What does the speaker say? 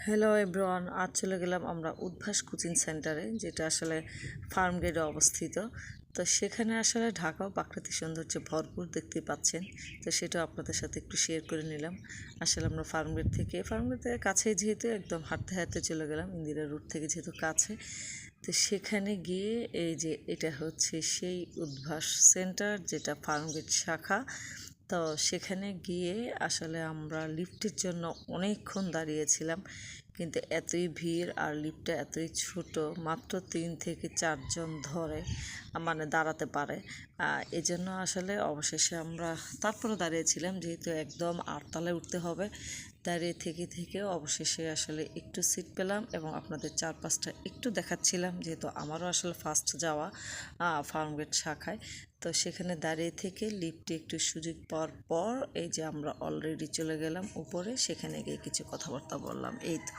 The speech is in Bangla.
হ্যালো এভরিওয়ান, আজ চলে গেলাম আমরা উদ্ভাস কোচিং সেন্টারে, যেটা আসলে ফার্ম গেটে অবস্থিত। তো সেখানে আসলে ঢাকা ও প্রাকৃতিক সৌন্দর্যে ভরপুর দেখতে পাচ্ছেন। তো সেটাও আপনাদের সাথে একটু শেয়ার করে নিলাম। আসলে আমরা ফার্ম গেট থেকে কাছে, যেহেতু একদম হাঁটতে হাঁটতে চলে গেলাম ইন্দিরা রোড থেকে, যেহেতু কাছে। তো সেখানে গিয়ে এই যে এটা হচ্ছে সেই উদ্ভাস সেন্টার, যেটা ফার্ম গেট শাখা। তো সেখানে গিয়ে আসলে আমরা লিফটের জন্য অনেকক্ষণ দাঁড়িয়েছিলাম, কিন্তু এতই ভিড় আর লিফটটা এতই ছোট, মাত্র 3 থেকে 4 জন ধরে মানে দাঁড়াতে পারে। এজন্য আসলে অবশেষে আমরা তারপরে দাঁড়িয়েছিলাম, যেহেতু একদম 8 তলায় উঠতে হবে। দাঁড়িয়ে থেকে থেকে অবশেষে আসলে একটু সিট পেলাম এবং আপনাদের চারপাশটা একটু দেখাচ্ছিলাম, যেহেতু আমারও আসলে ফার্স্ট যাওয়া ফার্মগেট শাখায়। তো সেখানে দাঁড়িয়ে থেকে লিফটে একটু সুযোগ পাওয়ার পর এই যে আমরা অলরেডি চলে গেলাম উপরে, সেখানে গিয়ে কিছু কথাবার্তা বললাম, এই তো।